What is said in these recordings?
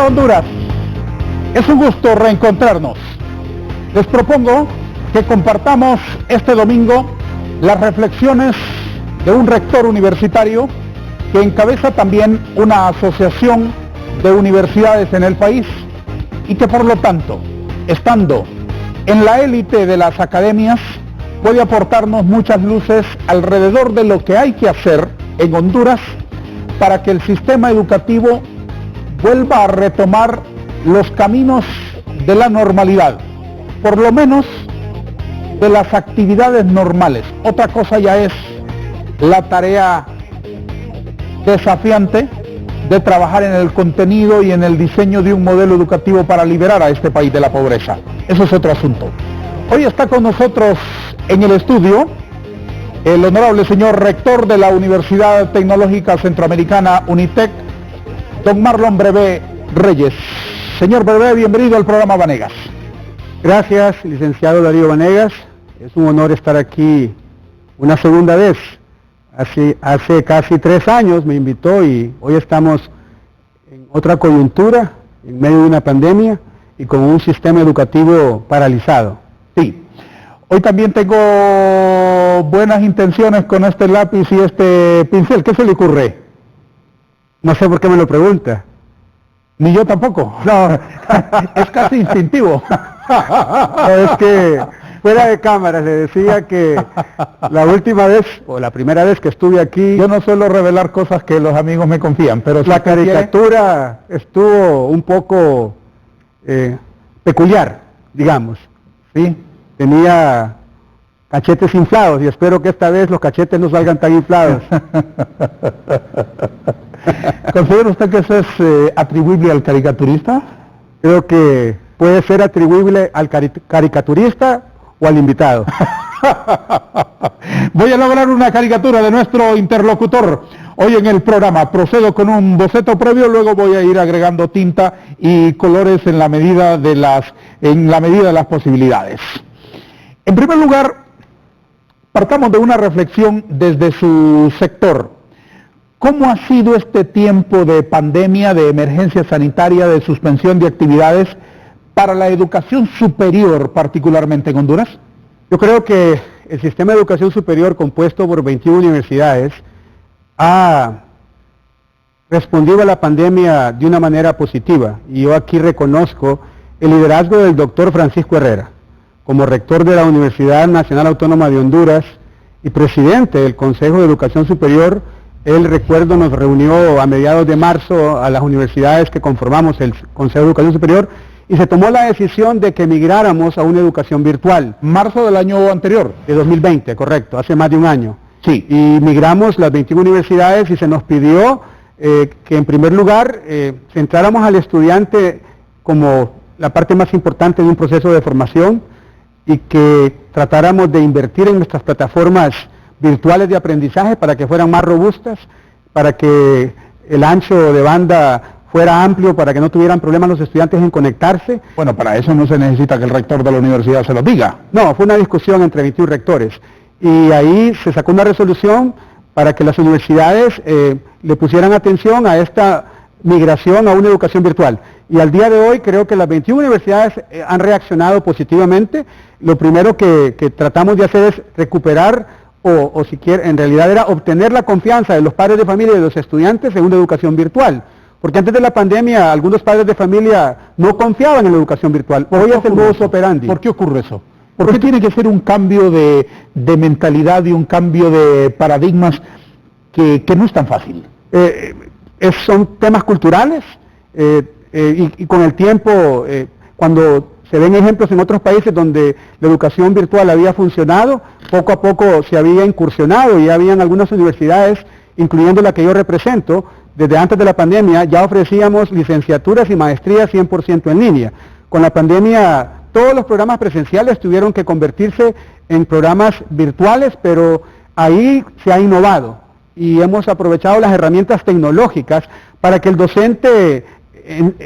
Hola Honduras, es un gusto reencontrarnos. Les propongo que compartamos este domingo las reflexiones de un rector universitario que encabeza también una asociación de universidades en el país y que por lo tanto, estando en la élite de las academias, puede aportarnos muchas luces alrededor de lo que hay que hacer en Honduras para que el sistema educativo vuelva a retomar los caminos de la normalidad, por lo menos de las actividades normales. Otra cosa ya es la tarea desafiante de trabajar en el contenido y en el diseño de un modelo educativo para liberar a este país de la pobreza. Eso es otro asunto. Hoy está con nosotros en el estudio el honorable señor rector de la Universidad Tecnológica Centroamericana, UNITEC, don Marlon Brevé Reyes. Señor Brevé, bienvenido al programa Vanegas. Gracias, licenciado Darío Vanegas. Es un honor estar aquí una segunda vez. Hace casi 3 años me invitó y hoy estamos en otra coyuntura, en medio de una pandemia y con un sistema educativo paralizado. Sí. Hoy también tengo buenas intenciones con este lápiz y este pincel. ¿Qué se le ocurre? No sé por qué me lo pregunta. Ni yo tampoco. No, es casi instintivo. Es que fuera de cámaras le decía que la última vez, o la primera vez que estuve aquí... Yo no suelo revelar cosas que los amigos me confían, pero... La caricatura estuvo un poco peculiar, digamos, ¿sí? Tenía cachetes inflados y espero que esta vez los cachetes no salgan tan inflados. ¿Considera usted que eso es atribuible al caricaturista? Creo que puede ser atribuible al caricaturista o al invitado. Voy a elaborar una caricatura de nuestro interlocutor hoy en el programa. Procedo con un boceto previo, luego voy a ir agregando tinta y colores en la medida de las posibilidades. En primer lugar, partamos de una reflexión desde su sector. ¿Cómo ha sido este tiempo de pandemia, de emergencia sanitaria, de suspensión de actividades para la educación superior, particularmente en Honduras? Yo creo que el sistema de educación superior, compuesto por 21 universidades, ha respondido a la pandemia de una manera positiva. Y yo aquí reconozco el liderazgo del doctor Francisco Herrera, como rector de la Universidad Nacional Autónoma de Honduras y presidente del Consejo de Educación Superior. Él, recuerdo, nos reunió a mediados de marzo a las universidades que conformamos el Consejo de Educación Superior y se tomó la decisión de que migráramos a una educación virtual. Marzo del año anterior. De 2020, correcto, hace más de un año. Sí. Y migramos las 21 universidades y se nos pidió que en primer lugar centráramos al estudiante como la parte más importante de un proceso de formación y que tratáramos de invertir en nuestras plataformas virtuales de aprendizaje para que fueran más robustas, para que el ancho de banda fuera amplio, para que no tuvieran problemas los estudiantes en conectarse. Bueno, para eso no se necesita que el rector de la universidad se lo diga. No, fue una discusión entre 21 rectores y ahí se sacó una resolución para que las universidades le pusieran atención a esta migración a una educación virtual. Y al día de hoy creo que las 21 universidades han reaccionado positivamente. Lo primero que tratamos de hacer es recuperar o si quiere, en realidad era obtener la confianza de los padres de familia y de los estudiantes en una educación virtual. Porque antes de la pandemia, algunos padres de familia no confiaban en la educación virtual. Hoy es el modus operandi. ¿Por qué ocurre eso? ¿Por qué tiene que ser un cambio de mentalidad y un cambio de paradigmas que no es tan fácil? Son temas culturales y con el tiempo, cuando se ven ejemplos en otros países donde la educación virtual había funcionado, poco a poco se había incursionado y ya habían algunas universidades, incluyendo la que yo represento, desde antes de la pandemia ya ofrecíamos licenciaturas y maestrías 100% en línea. Con la pandemia todos los programas presenciales tuvieron que convertirse en programas virtuales, pero ahí se ha innovado y hemos aprovechado las herramientas tecnológicas para que el docente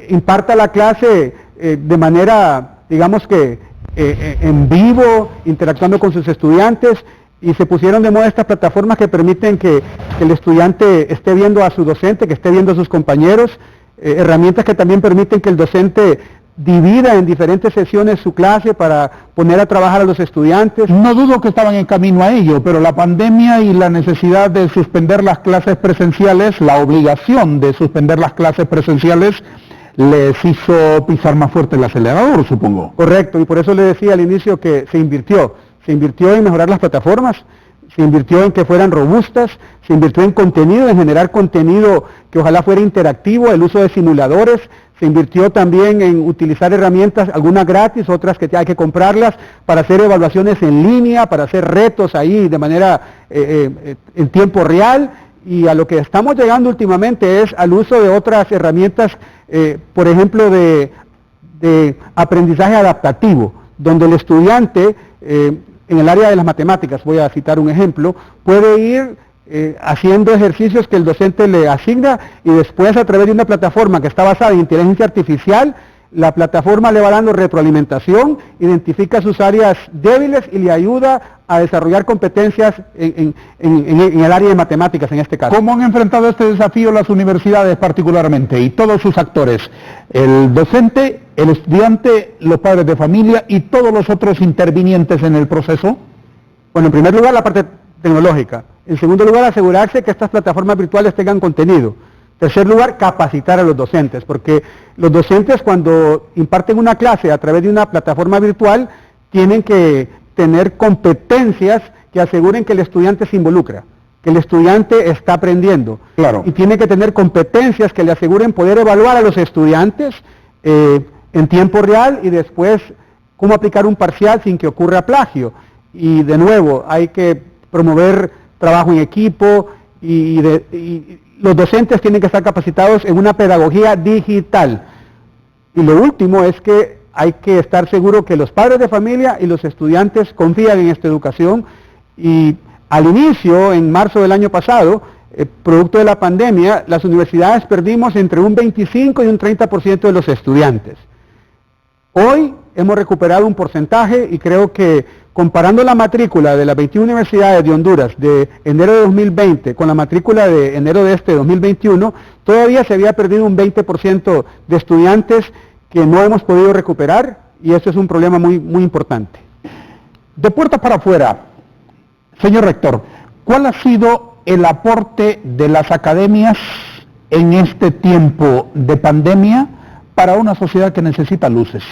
imparta la clase de manera, digamos que en vivo, interactuando con sus estudiantes, y se pusieron de moda estas plataformas que permiten que el estudiante esté viendo a su docente, que esté viendo a sus compañeros, herramientas que también permiten que el docente divida en diferentes sesiones su clase para poner a trabajar a los estudiantes. No dudo que estaban en camino a ello, pero la pandemia y la necesidad de suspender las clases presenciales, la obligación de suspender las clases presenciales, les hizo pisar más fuerte el acelerador, supongo. Correcto, y por eso le decía al inicio que se invirtió en mejorar las plataformas, se invirtió en que fueran robustas, se invirtió en contenido, en generar contenido que ojalá fuera interactivo, el uso de simuladores, se invirtió también en utilizar herramientas, algunas gratis, otras que hay que comprarlas, para hacer evaluaciones en línea, para hacer retos ahí de manera en tiempo real, y a lo que estamos llegando últimamente es al uso de otras herramientas, por ejemplo de aprendizaje adaptativo, donde el estudiante, en el área de las matemáticas, voy a citar un ejemplo, puede ir haciendo ejercicios que el docente le asigna y después a través de una plataforma que está basada en inteligencia artificial, la plataforma le va dando retroalimentación, identifica sus áreas débiles y le ayuda a desarrollar competencias en el área de matemáticas en este caso. ¿Cómo han enfrentado este desafío las universidades particularmente y todos sus actores? El docente, el estudiante, los padres de familia y todos los otros intervinientes en el proceso. Bueno, en primer lugar la parte tecnológica. En segundo lugar, asegurarse que estas plataformas virtuales tengan contenido. En tercer lugar, capacitar a los docentes, porque los docentes cuando imparten una clase a través de una plataforma virtual tienen que tener competencias que aseguren que el estudiante se involucra, que el estudiante está aprendiendo. Claro. Y tiene que tener competencias que le aseguren poder evaluar a los estudiantes en tiempo real y después cómo aplicar un parcial sin que ocurra plagio. Y de nuevo, hay que promover trabajo en equipo y los docentes tienen que estar capacitados en una pedagogía digital. Y lo último es que hay que estar seguro que los padres de familia y los estudiantes confían en esta educación. Y al inicio, en marzo del año pasado, producto de la pandemia, las universidades perdimos entre un 25 y un 30% de los estudiantes. Hoy hemos recuperado un porcentaje y creo que comparando la matrícula de las 21 universidades de Honduras de enero de 2020 con la matrícula de enero de 2021, todavía se había perdido un 20% de estudiantes que no hemos podido recuperar y eso es un problema muy, muy importante. De puertas para afuera, señor rector, ¿cuál ha sido el aporte de las academias en este tiempo de pandemia para una sociedad que necesita luces?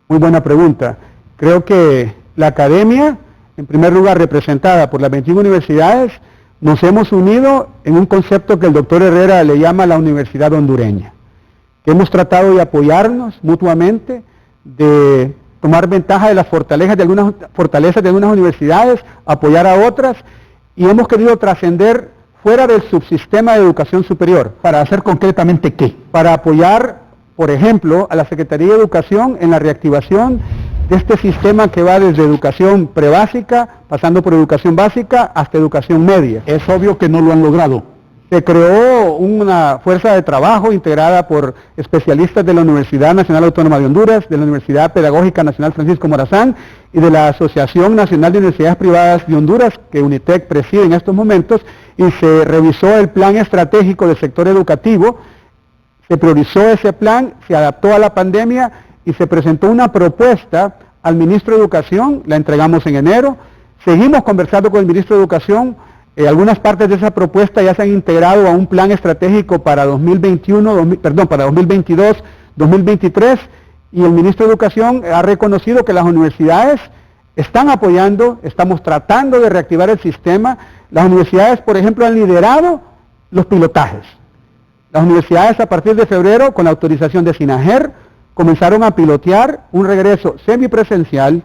Muy buena pregunta. Creo que la academia, en primer lugar representada por las 21 universidades, nos hemos unido en un concepto que el doctor Herrera le llama la universidad hondureña, que hemos tratado de apoyarnos mutuamente, de tomar ventaja de las fortalezas de algunas universidades, apoyar a otras, y hemos querido trascender fuera del subsistema de educación superior. ¿Para hacer concretamente qué? Para apoyar, por ejemplo, a la Secretaría de Educación en la reactivación de este sistema que va desde educación prebásica, pasando por educación básica, hasta educación media. Es obvio que no lo han logrado. Se creó una fuerza de trabajo integrada por especialistas de la Universidad Nacional Autónoma de Honduras, de la Universidad Pedagógica Nacional Francisco Morazán y de la Asociación Nacional de Universidades Privadas de Honduras, que UNITEC preside en estos momentos, y se revisó el plan estratégico del sector educativo, se priorizó ese plan, se adaptó a la pandemia y se presentó una propuesta al ministro de Educación, la entregamos en enero, seguimos conversando con el ministro de Educación, algunas partes de esa propuesta ya se han integrado a un plan estratégico para 2022, 2023, y el ministro de Educación ha reconocido que las universidades están apoyando, estamos tratando de reactivar el sistema. Las universidades, por ejemplo, han liderado los pilotajes. Las universidades a partir de febrero, con la autorización de SINAGER, comenzaron a pilotear un regreso semipresencial,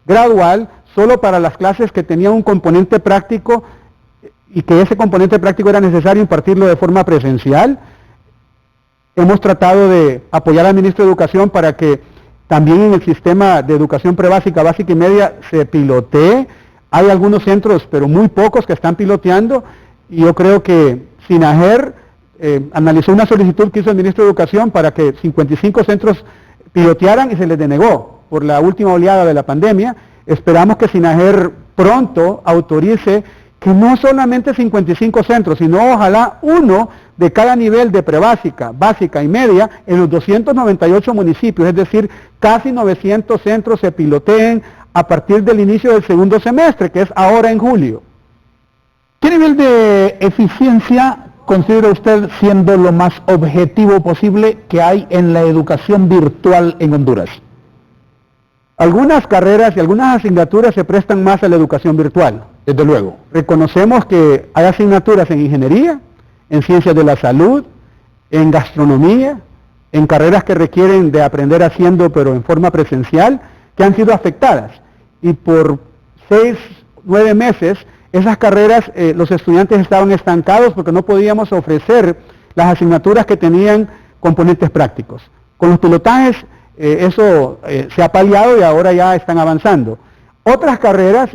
gradual, solo para las clases que tenían un componente práctico y que ese componente práctico era necesario impartirlo de forma presencial. Hemos tratado de apoyar al ministro de Educación para que también en el sistema de educación prebásica, básica y media se pilotee. Hay algunos centros, pero muy pocos, que están piloteando, y yo creo que SINAGER analizó una solicitud que hizo el ministro de Educación para que 55 centros pilotearan y se les denegó por la última oleada de la pandemia. Esperamos que SINAGER pronto autorice que no solamente 55 centros, sino ojalá uno de cada nivel de prebásica, básica y media en los 298 municipios, es decir, casi 900 centros se piloteen a partir del inicio del segundo semestre, que es ahora en julio. ¿Qué nivel de eficiencia considera usted siendo lo más objetivo posible que hay en la educación virtual en Honduras? Algunas carreras y algunas asignaturas se prestan más a la educación virtual, desde luego. Reconocemos que hay asignaturas en ingeniería, en ciencias de la salud, en gastronomía, en carreras que requieren de aprender haciendo pero en forma presencial, que han sido afectadas. Y por 6, 9 meses, esas carreras los estudiantes estaban estancados porque no podíamos ofrecer las asignaturas que tenían componentes prácticos. Con los pilotajes eso se ha paliado y ahora ya están avanzando. Otras carreras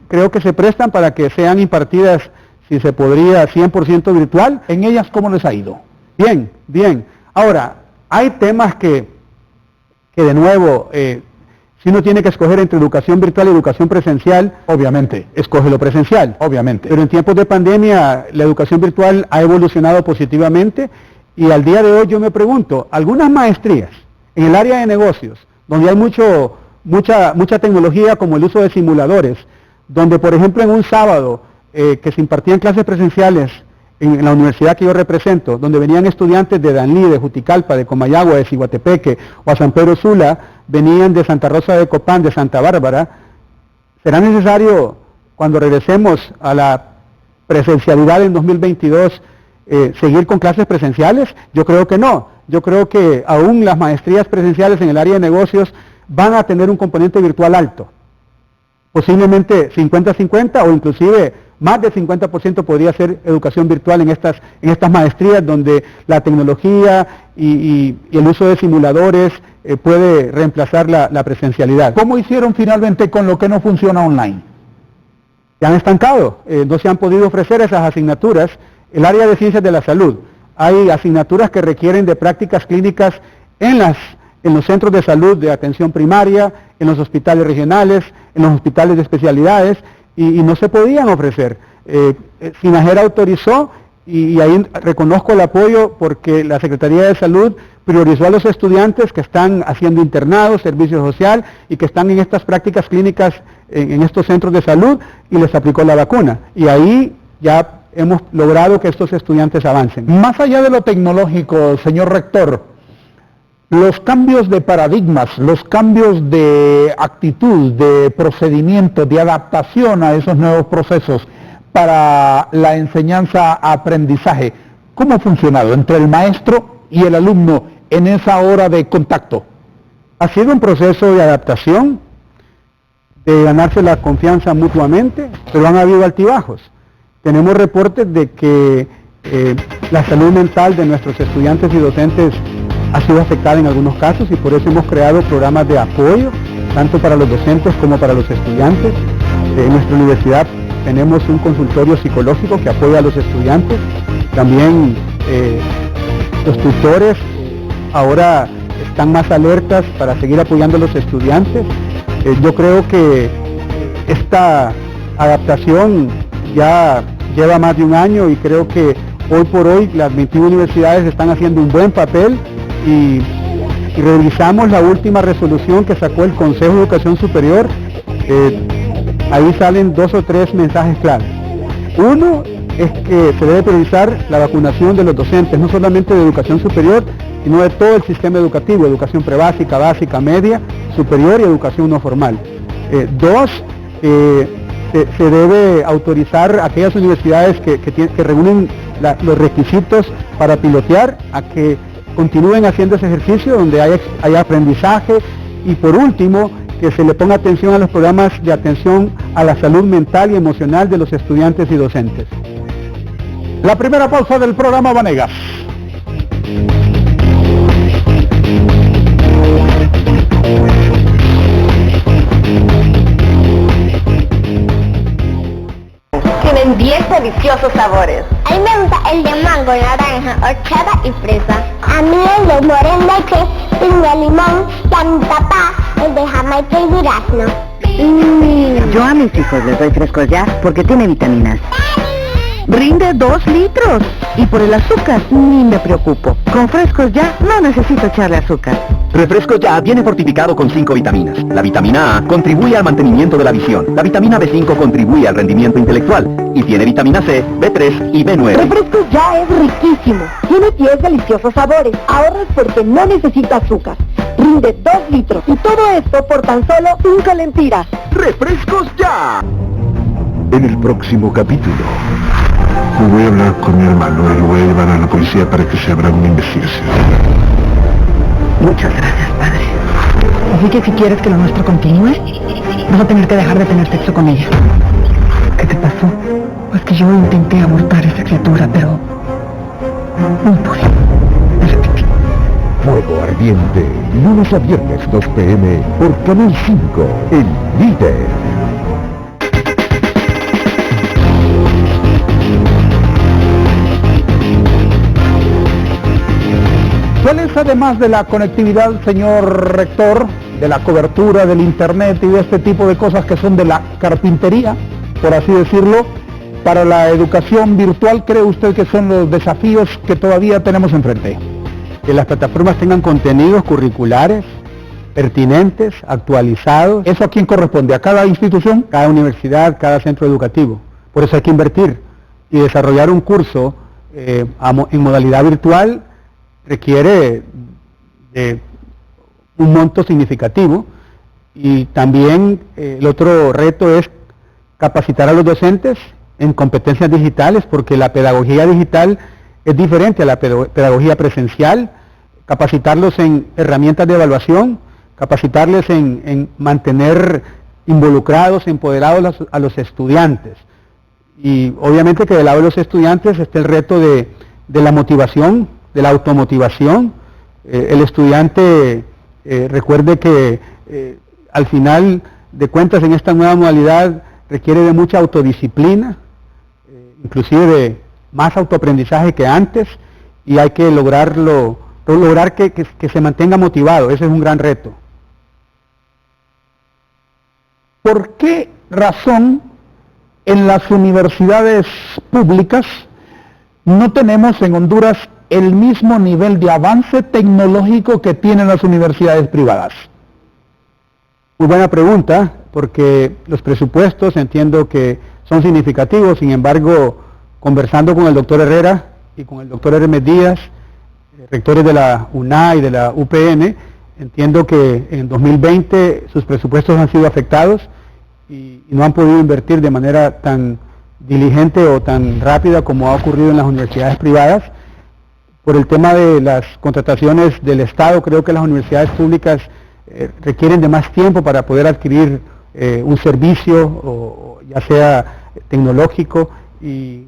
creo que se prestan para que sean impartidas, si se podría, 100% virtual. ¿En ellas cómo les ha ido? Bien, bien. Ahora, hay temas que de nuevo, si uno tiene que escoger entre educación virtual y educación presencial, obviamente, escoge lo presencial. Obviamente. Pero en tiempos de pandemia, la educación virtual ha evolucionado positivamente y al día de hoy yo me pregunto, algunas maestrías en el área de negocios, donde hay mucha tecnología como el uso de simuladores, donde por ejemplo en un sábado que se impartían clases presenciales en la universidad que yo represento, donde venían estudiantes de Danlí, de Juticalpa, de Comayagua, de Ciguatepeque o a San Pedro Sula, venían de Santa Rosa de Copán, de Santa Bárbara, ¿será necesario cuando regresemos a la presencialidad en 2022 seguir con clases presenciales? Yo creo que no. Yo creo que aún las maestrías presenciales en el área de negocios van a tener un componente virtual alto. Posiblemente 50-50 o inclusive más del 50% podría ser educación virtual en estas maestrías donde la tecnología y el uso de simuladores puede reemplazar la presencialidad. ¿Cómo hicieron finalmente con lo que no funciona online? Ya han estancado, no se han podido ofrecer esas asignaturas. El área de ciencias de la salud, hay asignaturas que requieren de prácticas clínicas en los centros de salud de atención primaria, en los hospitales regionales, en los hospitales de especialidades, y no se podían ofrecer. SINAJER autorizó, y ahí reconozco el apoyo porque la Secretaría de Salud priorizó a los estudiantes que están haciendo internados, servicio social, y que están en estas prácticas clínicas en estos centros de salud, y les aplicó la vacuna. Y ahí ya hemos logrado que estos estudiantes avancen. Más allá de lo tecnológico, señor rector, los cambios de paradigmas, los cambios de actitud, de procedimiento, de adaptación a esos nuevos procesos para la enseñanza-aprendizaje, ¿cómo ha funcionado entre el maestro y el alumno en esa hora de contacto? Ha sido un proceso de adaptación, de ganarse la confianza mutuamente, pero han habido altibajos. Tenemos reportes de que la salud mental de nuestros estudiantes y docentes ha sido afectada en algunos casos y por eso hemos creado programas de apoyo, tanto para los docentes como para los estudiantes. En nuestra universidad tenemos un consultorio psicológico que apoya a los estudiantes. También los tutores ahora están más alertas para seguir apoyando a los estudiantes. Yo creo que esta adaptación ya lleva más de un año y creo que hoy por hoy las 21 universidades están haciendo un buen papel y revisamos la última resolución que sacó el Consejo de Educación Superior. Ahí salen 2 o 3 mensajes claves. Uno es que se debe priorizar la vacunación de los docentes, no solamente de educación superior, sino de todo el sistema educativo, educación prebásica, básica, media, superior y educación no formal. 2, se debe autorizar a aquellas universidades que reúnen los requisitos para pilotear a que continúen haciendo ese ejercicio donde hay aprendizaje, y por último que se le ponga atención a los programas de atención a la salud mental y emocional de los estudiantes y docentes. La primera pausa del programa Vanegas. Tienen 10 deliciosos sabores. A mí me gusta el de mango, naranja, horchata y fresa. A mí el de mora en leche, piña, limón, y a mi papá el de jamaica y durazno. Yo a mis hijos les doy frescos ya porque tiene vitaminas. Rinde 2 litros. Y por el azúcar, ni me preocupo. Con Frescos Ya, no necesito echarle azúcar. Refrescos Ya viene fortificado con 5 vitaminas. La vitamina A contribuye al mantenimiento de la visión. La vitamina B5 contribuye al rendimiento intelectual. Y tiene vitamina C, B3 y B9. Refrescos Ya es riquísimo. Tiene 10 deliciosos sabores. Ahorras porque no necesita azúcar. Rinde 2 litros. Y todo esto por tan solo 5 lempiras. ¡Refrescos Ya! En el próximo capítulo, voy a hablar con mi hermano y lo voy a llevar a la policía para que se abra una investigación. Muchas gracias, padre. Así que si quieres que lo nuestro continúe, vas a tener que dejar de tener sexo con ella. ¿Qué te pasó? Pues que yo intenté abortar esa criatura, pero no pude. Fuego Ardiente, lunes a viernes 2 p.m. por Canal 5, el líder. ¿Cuál es, además de la conectividad, señor rector, de la cobertura del internet y de este tipo de cosas que son de la carpintería, por así decirlo, para la educación virtual, cree usted que son los desafíos que todavía tenemos enfrente? Que las plataformas tengan contenidos curriculares pertinentes, actualizados. ¿Eso a quién corresponde? ¿A cada institución? Cada universidad, cada centro educativo. Por eso hay que invertir. Y desarrollar un curso en modalidad virtual requiere de un monto significativo. Y también el otro reto es capacitar a los docentes en competencias digitales, porque la pedagogía digital es diferente a la pedagogía presencial. Capacitarlos en herramientas de evaluación, capacitarles en mantener involucrados, empoderados a los estudiantes. Y obviamente que del lado de los estudiantes está el reto de la motivación, de la automotivación. El estudiante recuerde que al final de cuentas en esta nueva modalidad requiere de mucha autodisciplina, inclusive de más autoaprendizaje que antes, y hay que lograr que se mantenga motivado. Ese es un gran reto. ¿Por qué razón en las universidades públicas no tenemos en Honduras el mismo nivel de avance tecnológico que tienen las universidades privadas? Muy buena pregunta, porque los presupuestos entiendo que son significativos. Sin embargo, conversando con el doctor Herrera y con el doctor Hermes Díaz, rectores de la UNA y de la UPN, entiendo que en 2020 sus presupuestos han sido afectados y no han podido invertir de manera tan diligente o tan rápida como ha ocurrido en las universidades privadas. Por el tema de las contrataciones del Estado, creo que las universidades públicas requieren de más tiempo para poder adquirir un servicio, o ya sea tecnológico, y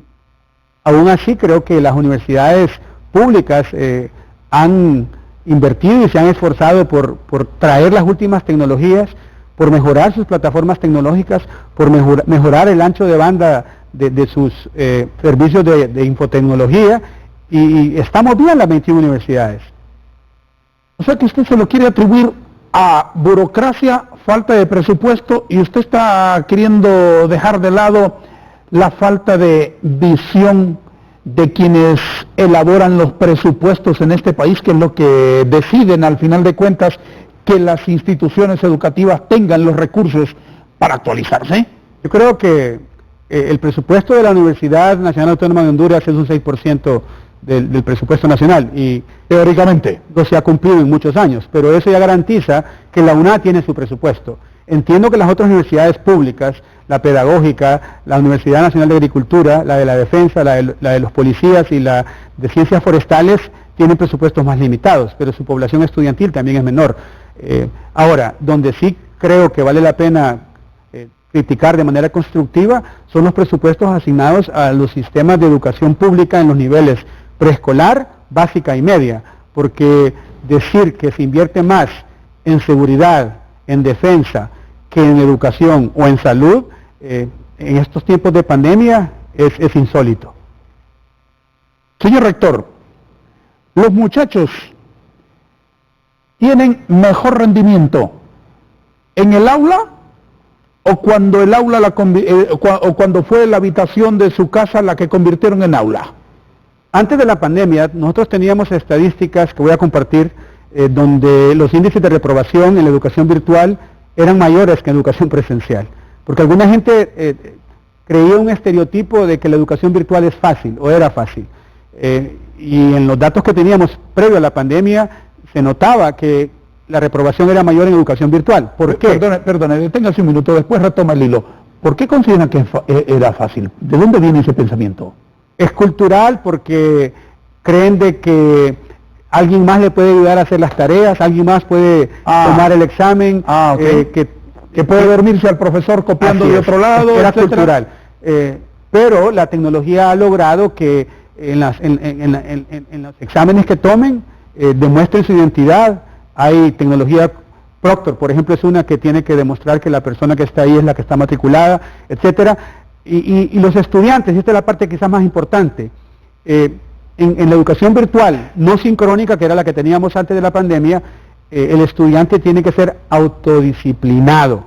aún así creo que las universidades públicas han invertido y se han esforzado por traer las últimas tecnologías, por mejorar sus plataformas tecnológicas, por mejorar el ancho de banda de sus servicios de infotecnología, y estamos bien las 21 universidades. O sea que usted se lo quiere atribuir a burocracia, falta de presupuesto, y usted está queriendo dejar de lado la falta de visión de quienes elaboran los presupuestos en este país, que es lo que deciden al final de cuentas que las instituciones educativas tengan los recursos para actualizarse. Yo creo que el presupuesto de la Universidad Nacional Autónoma de Honduras es un 6% del presupuesto nacional, y teóricamente no se ha cumplido en muchos años, pero eso ya garantiza que la UNA tiene su presupuesto. Entiendo que las otras universidades públicas, la pedagógica, la Universidad Nacional de Agricultura, la de la Defensa, la de los policías y la de Ciencias Forestales, tienen presupuestos más limitados, pero su población estudiantil también es menor. Ahora, donde sí creo que vale la pena criticar de manera constructiva son los presupuestos asignados a los sistemas de educación pública en los niveles preescolar, básica y media, porque decir que se invierte más en seguridad, en defensa, que en educación o en salud, en estos tiempos de pandemia es insólito. Señor rector, los muchachos tienen mejor rendimiento en el aula o cuando el aula o cuando fue la habitación de su casa la que convirtieron en aula? Antes de la pandemia, nosotros teníamos estadísticas que voy a compartir, donde los índices de reprobación en la educación virtual eran mayores que en educación presencial. Porque alguna gente creía un estereotipo de que la educación virtual es fácil, o era fácil. Y en los datos que teníamos previo a la pandemia, se notaba que la reprobación era mayor en educación virtual. ¿Por qué? Perdone, deténgase un minuto, después retoma el hilo. ¿Por qué consideran que era fácil? ¿De dónde viene ese pensamiento? Es cultural porque creen de que alguien más le puede ayudar a hacer las tareas, alguien más puede tomar el examen, okay. Que puede dormirse al profesor copiando de otro lado, era etcétera. cultural. Pero la tecnología ha logrado que en los exámenes que tomen demuestren su identidad. Hay tecnología, Proctor, por ejemplo, es una que tiene que demostrar que la persona que está ahí es la que está matriculada, etcétera. Y los estudiantes, y esta es la parte quizás más importante, en la educación virtual no sincrónica, que era la que teníamos antes de la pandemia, el estudiante tiene que ser autodisciplinado,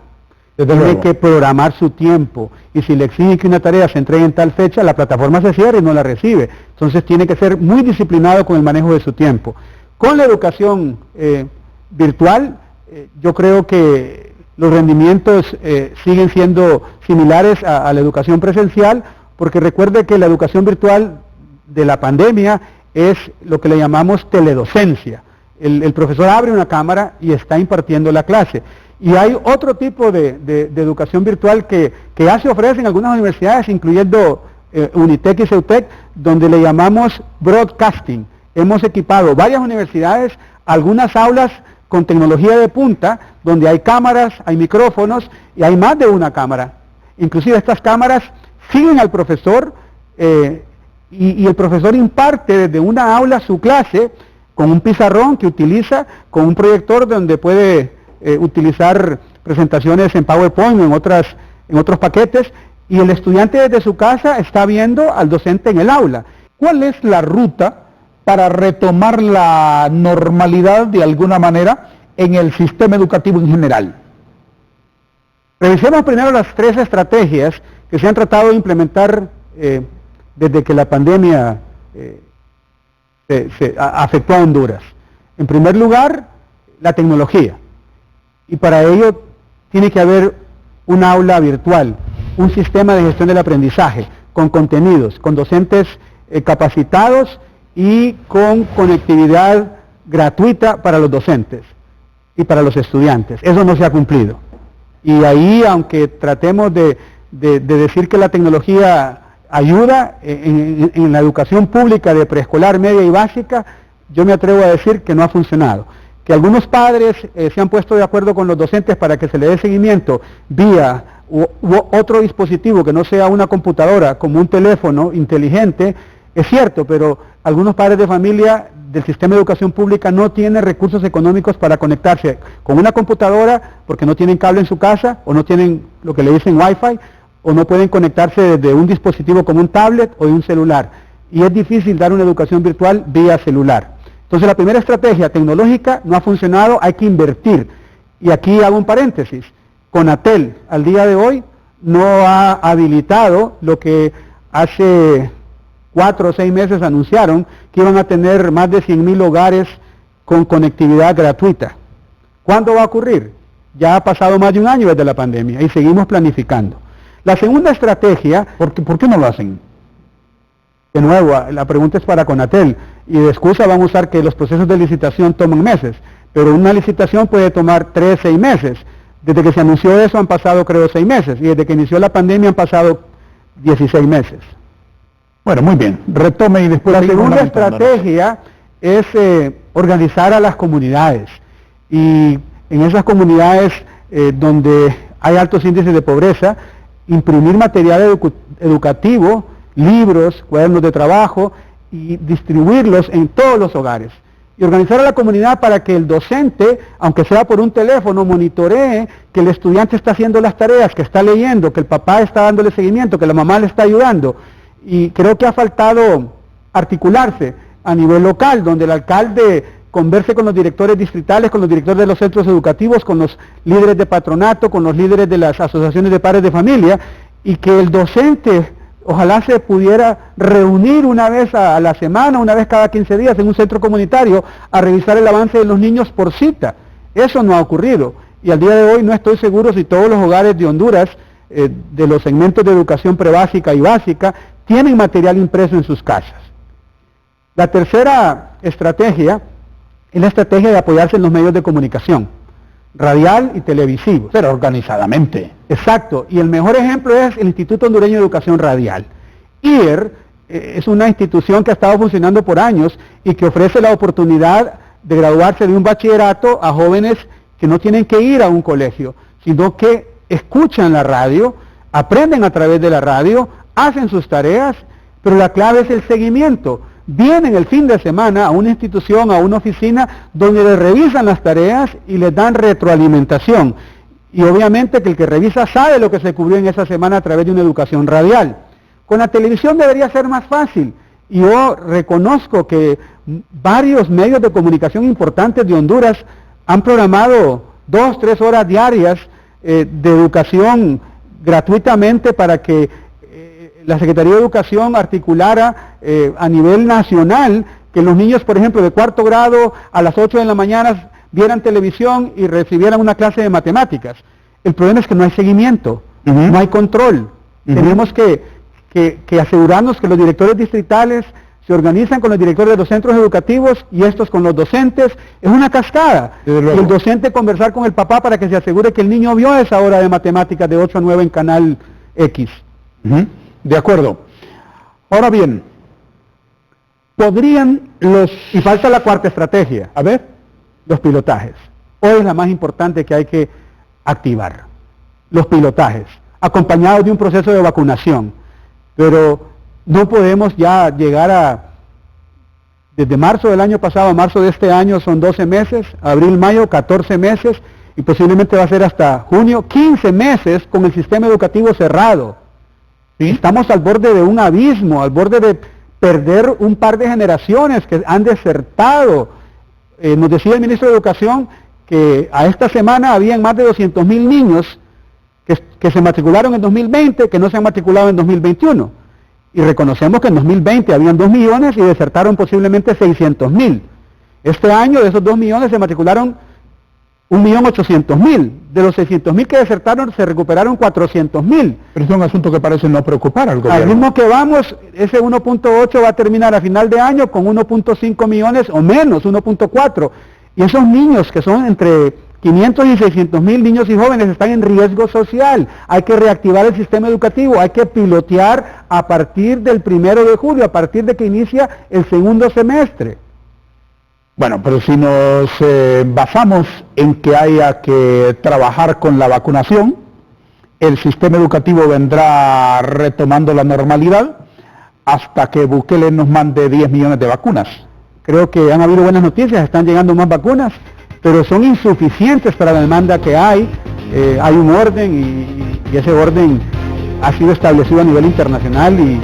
tiene que programar su tiempo, y si le exige que una tarea se entregue en tal fecha, la plataforma se cierra y no la recibe. Entonces tiene que ser muy disciplinado con el manejo de su tiempo. Con la educación virtual, yo creo que los rendimientos siguen siendo similares a la educación presencial, porque recuerde que la educación virtual de la pandemia es lo que le llamamos teledocencia. El profesor abre una cámara y está impartiendo la clase. Y hay otro tipo de educación virtual que ya se ofrece en algunas universidades, incluyendo Unitec y Ceutec, donde le llamamos broadcasting. Hemos equipado varias universidades, algunas aulas con tecnología de punta, donde hay cámaras, hay micrófonos y hay más de una cámara. Inclusive estas cámaras siguen al profesor y el profesor imparte desde una aula su clase con un pizarrón que utiliza, con un proyector donde puede utilizar presentaciones en PowerPoint o en otros paquetes, y el estudiante desde su casa está viendo al docente en el aula. ¿Cuál es la ruta para retomar la normalidad de alguna manera en el sistema educativo en general? Revisemos primero las 3 estrategias que se han tratado de implementar desde que la pandemia afectó a Honduras. En primer lugar, la tecnología. Y para ello tiene que haber un aula virtual, un sistema de gestión del aprendizaje, con contenidos, con docentes capacitados y con conectividad gratuita para los docentes y para los estudiantes. Eso no se ha cumplido. Y ahí, aunque tratemos de decir que la tecnología ayuda en la educación pública de preescolar, media y básica, yo me atrevo a decir que no ha funcionado. Que algunos padres se han puesto de acuerdo con los docentes para que se le dé seguimiento vía u otro dispositivo que no sea una computadora, como un teléfono inteligente, es cierto, pero algunos padres de familia del sistema de educación pública no tienen recursos económicos para conectarse con una computadora porque no tienen cable en su casa, o no tienen lo que le dicen Wi-Fi, o no pueden conectarse desde un dispositivo como un tablet o de un celular. Y es difícil dar una educación virtual vía celular. Entonces la primera estrategia tecnológica no ha funcionado, hay que invertir. Y aquí hago un paréntesis. Conatel al día de hoy no ha habilitado lo que hace 4 o 6 meses anunciaron, que iban a tener más de 100,000 hogares con conectividad gratuita. ¿Cuándo va a ocurrir? Ya ha pasado más de un año desde la pandemia y seguimos planificando. La segunda estrategia, ¿por qué no lo hacen? De nuevo, la pregunta es para Conatel, y de excusa vamos a usar que los procesos de licitación toman meses, pero una licitación puede tomar 3, 6 meses. Desde que se anunció eso han pasado, creo, 6 meses, y desde que inició la pandemia han pasado 16 meses. Bueno, muy bien, retome y después... La segunda estrategia es organizar a las comunidades, y en esas comunidades donde hay altos índices de pobreza, imprimir material educativo, libros, cuadernos de trabajo, y distribuirlos en todos los hogares. Y organizar a la comunidad para que el docente, aunque sea por un teléfono, monitoree que el estudiante está haciendo las tareas, que está leyendo, que el papá está dándole seguimiento, que la mamá le está ayudando. Y creo que ha faltado articularse a nivel local, donde el alcalde converse con los directores distritales, con los directores de los centros educativos, con los líderes de patronato, con los líderes de las asociaciones de padres de familia, y que el docente ojalá se pudiera reunir una vez a la semana, una vez cada 15 días en un centro comunitario a revisar el avance de los niños por cita. Eso no ha ocurrido, y al día de hoy no estoy seguro si todos los hogares de Honduras, de los segmentos de educación prebásica y básica, tienen material impreso en sus casas. La tercera estrategia es la estrategia de apoyarse en los medios de comunicación, radial y televisivos. Pero organizadamente. Exacto, y el mejor ejemplo es el Instituto Hondureño de Educación Radial. IER es una institución que ha estado funcionando por años y que ofrece la oportunidad de graduarse de un bachillerato a jóvenes que no tienen que ir a un colegio, sino que escuchan la radio, aprenden a través de la radio, hacen sus tareas, pero la clave es el seguimiento. Vienen el fin de semana a una institución, a una oficina, donde les revisan las tareas y les dan retroalimentación. Y obviamente que el que revisa sabe lo que se cubrió en esa semana a través de una educación radial. Con la televisión debería ser más fácil. Y yo reconozco que varios medios de comunicación importantes de Honduras han programado 2, 3 horas diarias de educación gratuitamente para que la Secretaría de Educación articulara a nivel nacional que los niños, por ejemplo, de 4º grado a las 8 de la mañana vieran televisión y recibieran una clase de matemáticas. El problema es que no hay seguimiento, no hay control. Tenemos que asegurarnos que los directores distritales se organizan con los directores de los centros educativos y estos con los docentes. Es una cascada. Y el docente conversar con el papá para que se asegure que el niño vio esa hora de matemáticas de 8 a 9 en canal X. De acuerdo. Ahora bien, podrían los... Y falta la cuarta estrategia. A ver, los pilotajes. Hoy es la más importante que hay que activar. Los pilotajes, acompañados de un proceso de vacunación. Pero no podemos ya llegar a... Desde marzo del año pasado a marzo de este año son 12 meses, abril, mayo, 14 meses, y posiblemente va a ser hasta junio, 15 meses con el sistema educativo cerrado. ¿Sí? Estamos al borde de un abismo, al borde de perder un par de generaciones que han desertado. Nos decía el ministro de Educación que a esta semana habían más de 200,000 niños que se matricularon en 2020, que no se han matriculado en 2021. Y reconocemos que en 2020 habían 2 millones y desertaron posiblemente 600,000. Este año de esos 2 millones se matricularon 1.800.000. De los 600,000 que desertaron se recuperaron 400,000. Pero es un asunto que parece no preocupar al gobierno. Al ritmo que vamos, ese 1.8 va a terminar a final de año con 1.5 millones o menos, 1.4. Y esos niños que son entre 500 y 600,000 niños y jóvenes están en riesgo social. Hay que reactivar el sistema educativo, hay que pilotear a partir del 1 de julio, a partir de que inicia el segundo semestre. Bueno, pero si nos basamos en que haya que trabajar con la vacunación, el sistema educativo vendrá retomando la normalidad hasta que Bukele nos mande 10 millones de vacunas. Creo que han habido buenas noticias, están llegando más vacunas, pero son insuficientes para la demanda que hay. Hay un orden y ese orden ha sido establecido a nivel internacional y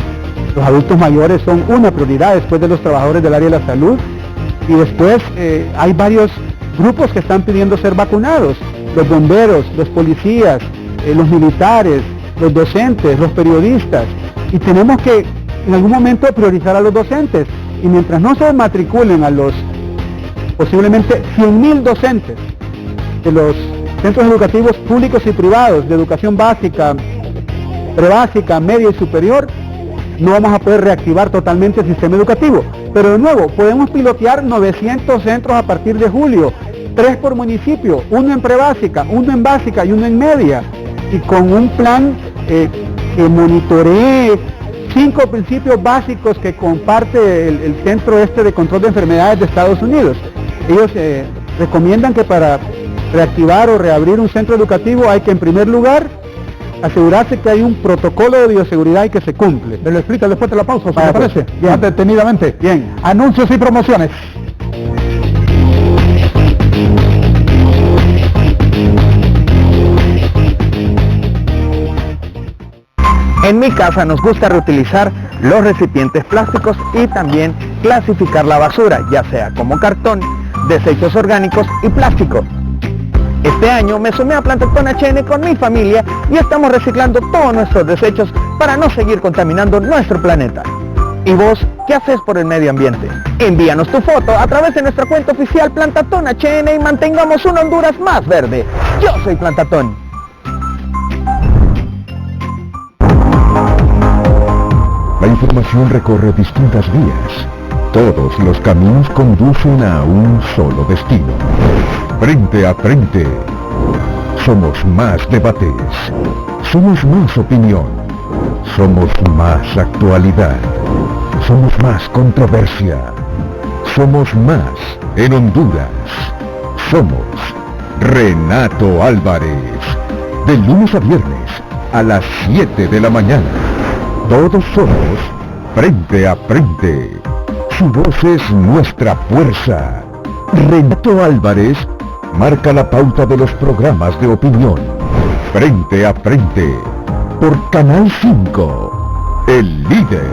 los adultos mayores son una prioridad después de los trabajadores del área de la salud. Y después hay varios grupos que están pidiendo ser vacunados, los bomberos, los policías, los militares, los docentes, los periodistas, y tenemos que en algún momento priorizar a los docentes, y mientras no se matriculen a los posiblemente 100,000 docentes de los centros educativos públicos y privados de educación básica, prebásica, media y superior, no vamos a poder reactivar totalmente el sistema educativo. Pero de nuevo, podemos pilotear 900 centros a partir de julio, 3 por municipio, 1 en prebásica, 1 en básica y 1 en media, y con un plan que monitoree 5 principios básicos que comparte el Centro de Control de Enfermedades de Estados Unidos. Ellos recomiendan que para reactivar o reabrir un centro educativo hay que, en primer lugar, asegurarse que hay un protocolo de bioseguridad y que se cumple. Me lo explica después de la pausa, ¿se me parece? Bien. Más detenidamente. Bien. Anuncios y promociones. En mi casa nos gusta reutilizar los recipientes plásticos y también clasificar la basura, ya sea como cartón, desechos orgánicos y plástico. Este año me sumé a Plantatón HN con mi familia y estamos reciclando todos nuestros desechos para no seguir contaminando nuestro planeta. ¿Y vos qué haces por el medio ambiente? Envíanos tu foto a través de nuestra cuenta oficial Plantatón HN y mantengamos una Honduras más verde. Yo soy Plantatón. La información recorre distintas vías. Todos los caminos conducen a un solo destino. Frente a frente. Somos más debates. Somos más opinión. Somos más actualidad. Somos más controversia. Somos más en Honduras. Somos Renato Álvarez. De lunes a viernes a las 7 de la mañana. Todos somos Frente a Frente. Su voz es nuestra fuerza. Renato Álvarez marca la pauta de los programas de opinión. Frente a Frente. Por Canal 5. El líder.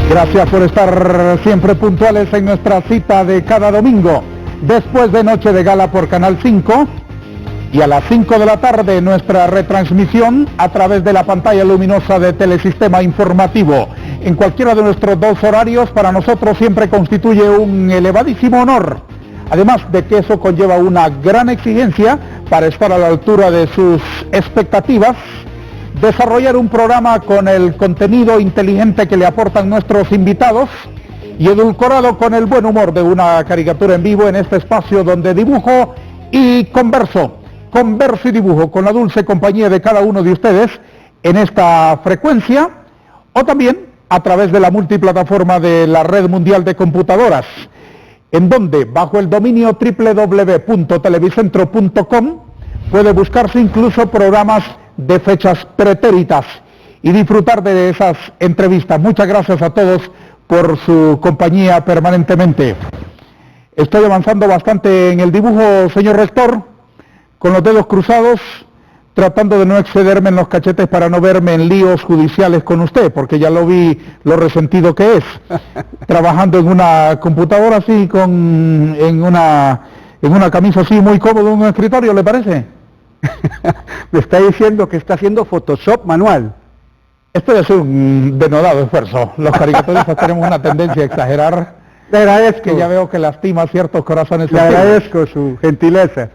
Gracias por estar siempre puntuales en nuestra cita de cada domingo, después de Noche de Gala por Canal 5, y a las 5 de la tarde nuestra retransmisión a través de la pantalla luminosa de Telesistema Informativo. En cualquiera de nuestros dos horarios para nosotros siempre constituye un elevadísimo honor, además de que eso conlleva una gran exigencia para estar a la altura de sus expectativas, desarrollar un programa con el contenido inteligente que le aportan nuestros invitados y edulcorado con el buen humor de una caricatura en vivo en este espacio donde dibujo y converso y dibujo con la dulce compañía de cada uno de ustedes en esta frecuencia, o también a través de la multiplataforma de la Red Mundial de Computadoras, en donde bajo el dominio www.televicentro.com puede buscarse incluso programas de fechas pretéritas y disfrutar de esas entrevistas. Muchas gracias a todos por su compañía permanentemente. Estoy avanzando bastante en el dibujo, señor rector, con los dedos cruzados, tratando de no excederme en los cachetes para no verme en líos judiciales con usted, porque ya lo vi lo resentido que es, trabajando en una computadora así, en una camisa así muy cómodo en un escritorio, ¿le parece? Me está diciendo que está haciendo Photoshop manual. Esto es un denodado esfuerzo. Los caricaturistas tenemos una tendencia a exagerar. Le agradezco. Que ya veo que lastima ciertos corazones. Le agradezco su gentileza.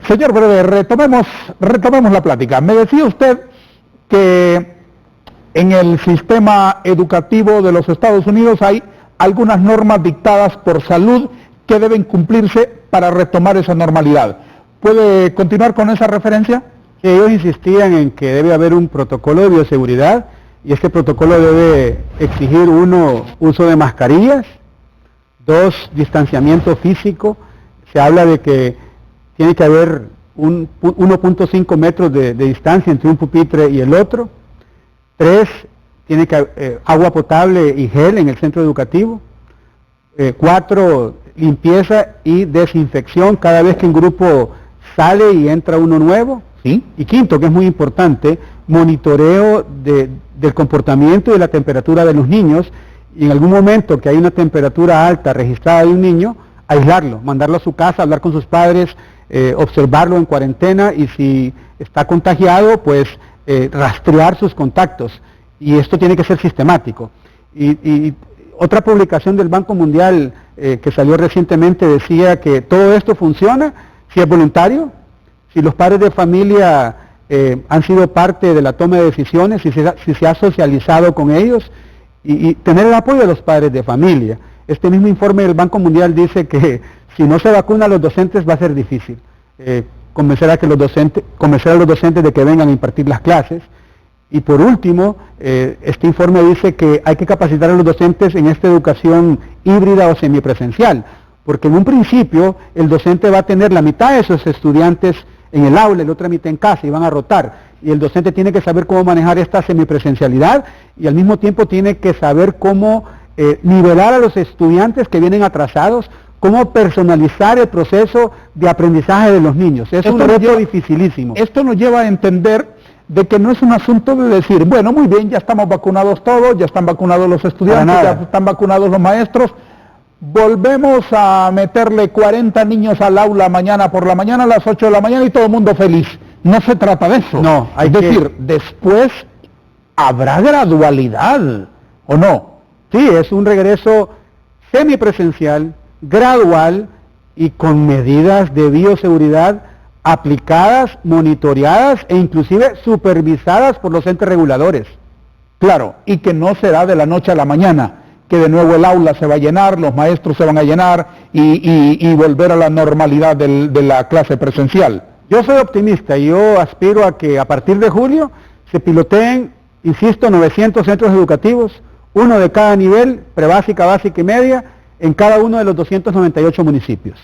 Señor Breve, retomemos la plática. Me decía usted que en el sistema educativo de los Estados Unidos hay algunas normas dictadas por salud que deben cumplirse para retomar esa normalidad. ¿Puede continuar con esa referencia? Ellos insistían en que debe haber un protocolo de bioseguridad y este protocolo debe exigir 1, uso de mascarillas, 2, distanciamiento físico. Se habla de que tiene que haber 1.5 metros de distancia entre un pupitre y el otro. 3, tiene que haber agua potable y gel en el centro educativo. 4, limpieza y desinfección cada vez que un grupo sale y entra uno nuevo. ¿Sí? Y 5, que es muy importante, monitoreo del comportamiento y de la temperatura de los niños, y en algún momento que hay una temperatura alta registrada de un niño, aislarlo, mandarlo a su casa, hablar con sus padres, observarlo en cuarentena, y si está contagiado, pues rastrear sus contactos, y esto tiene que ser sistemático. Y otra publicación del Banco Mundial que salió recientemente decía que todo esto funciona si es voluntario, si los padres de familia han sido parte de la toma de decisiones, si se ha socializado con ellos, y tener el apoyo de los padres de familia. Este mismo informe del Banco Mundial dice que si no se vacuna a los docentes va a ser difícil convencer a los docentes de que vengan a impartir las clases. Y por último, este informe dice que hay que capacitar a los docentes en esta educación híbrida o semipresencial, porque en un principio el docente va a tener la mitad de sus estudiantes en el aula y la otra mitad en casa y van a rotar. Y el docente tiene que saber cómo manejar esta semipresencialidad y al mismo tiempo tiene que saber cómo nivelar a los estudiantes que vienen atrasados, cómo personalizar el proceso de aprendizaje de los niños. Es un reto dificilísimo. Esto nos lleva a entender de que no es un asunto de decir, bueno, muy bien, ya estamos vacunados todos, ya están vacunados los estudiantes, ya están vacunados los maestros, volvemos a meterle 40 niños al aula mañana por la mañana a las 8 de la mañana y todo el mundo feliz. No se trata de eso. No, es decir, después habrá gradualidad, ¿o no? Sí, es un regreso semipresencial, gradual y con medidas de bioseguridad aplicadas, monitoreadas e inclusive supervisadas por los entes reguladores. Claro, y que no será de la noche a la mañana, que de nuevo el aula se va a llenar, los maestros se van a llenar y volver a la normalidad de la clase presencial. Yo soy optimista y yo aspiro a que a partir de julio se piloteen, insisto, 900 centros educativos, uno de cada nivel, prebásica, básica y media, en cada uno de los 298 municipios.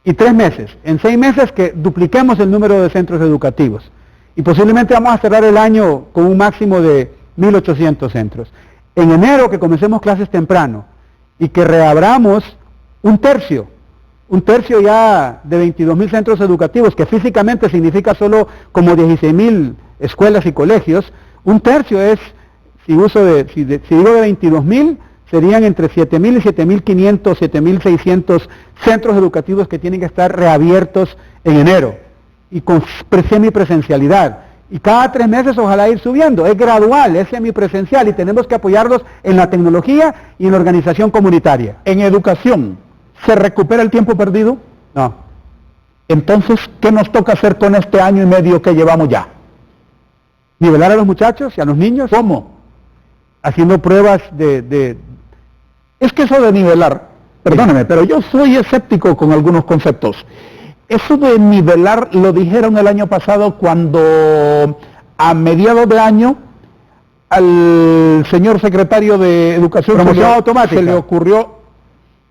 Y 3 meses, en 6 meses que dupliquemos el número de centros educativos. Y posiblemente vamos a cerrar el año con un máximo de 1.800 centros. En enero que comencemos clases temprano y que reabramos un tercio ya de 22.000 centros educativos, que físicamente significa solo como 16.000 escuelas y colegios, un tercio es, si digo de 22.000, serían entre 7.000 y 7.500, 7.600 centros educativos que tienen que estar reabiertos en enero y con semipresencialidad. Y cada 3 meses ojalá ir subiendo, es gradual, es semipresencial y tenemos que apoyarlos en la tecnología y en la organización comunitaria. En educación, ¿se recupera el tiempo perdido? No. Entonces, ¿qué nos toca hacer con este año y medio que llevamos ya? ¿Nivelar a los muchachos y a los niños? ¿Cómo? Haciendo pruebas Es que eso de nivelar, perdóneme, pero yo soy escéptico con algunos conceptos. Eso de nivelar lo dijeron el año pasado cuando a mediados de año al señor secretario de Educación se le ocurrió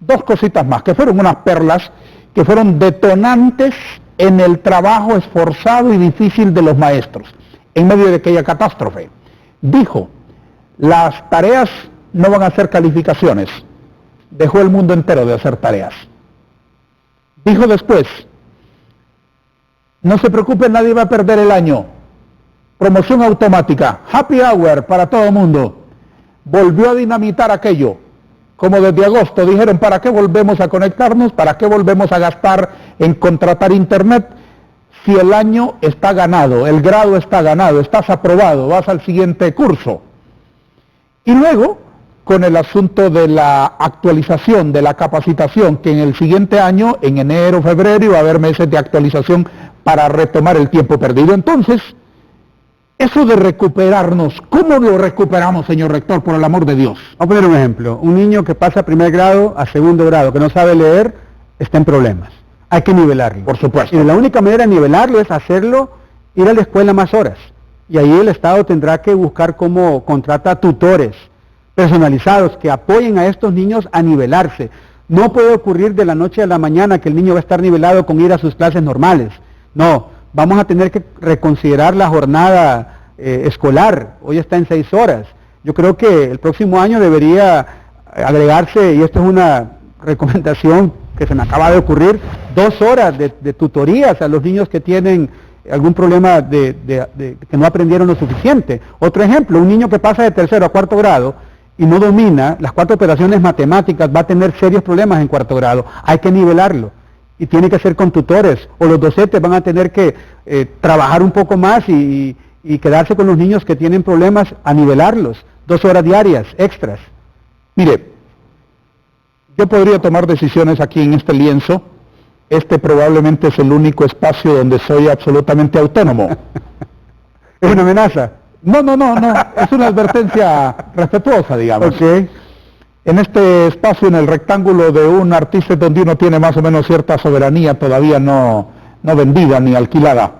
2 cositas más, que fueron unas perlas, que fueron detonantes en el trabajo esforzado y difícil de los maestros, en medio de aquella catástrofe. Dijo, las tareas no van a ser calificaciones, dejó el mundo entero de hacer tareas. Dijo después, no se preocupen, nadie va a perder el año, promoción automática, happy hour para todo el mundo. Volvió a dinamitar aquello, como desde agosto dijeron, ¿para qué volvemos a conectarnos? ¿Para qué volvemos a gastar en contratar internet? Si el año está ganado, el grado está ganado, estás aprobado, vas al siguiente curso. Y luego, con el asunto de la actualización, de la capacitación, que en el siguiente año, en enero, febrero, iba a haber meses de actualización para retomar el tiempo perdido. Entonces, eso de recuperarnos, ¿cómo lo recuperamos, señor rector, por el amor de Dios? Vamos a poner un ejemplo. Un niño que pasa primer grado a segundo grado, que no sabe leer, está en problemas. Hay que nivelarlo. Por supuesto. Y la única manera de nivelarlo es hacerlo, ir a la escuela más horas. Y ahí el Estado tendrá que buscar cómo contrata tutores personalizados que apoyen a estos niños a nivelarse. No puede ocurrir de la noche a la mañana que el niño va a estar nivelado con ir a sus clases normales. No, vamos a tener que reconsiderar la jornada escolar. Hoy está en 6 horas. Yo creo que el próximo año debería agregarse, y esto es una recomendación que se me acaba de ocurrir, 2 horas de tutorías a los niños que tienen algún problema que no aprendieron lo suficiente. Otro ejemplo, un niño que pasa de 3º a 4º grado y no domina las 4 operaciones matemáticas va a tener serios problemas en 4º grado. Hay que nivelarlo y tiene que ser con tutores, o los docentes van a tener que trabajar un poco más y quedarse con los niños que tienen problemas a nivelarlos. 2 horas diarias, extras. Mire, yo podría tomar decisiones aquí en este lienzo. Este probablemente es el único espacio donde soy absolutamente autónomo. ¿Es una amenaza? No, es una advertencia respetuosa, digamos. Okay. En este espacio, en el rectángulo de un artista donde uno tiene más o menos cierta soberanía, todavía no vendida ni alquilada.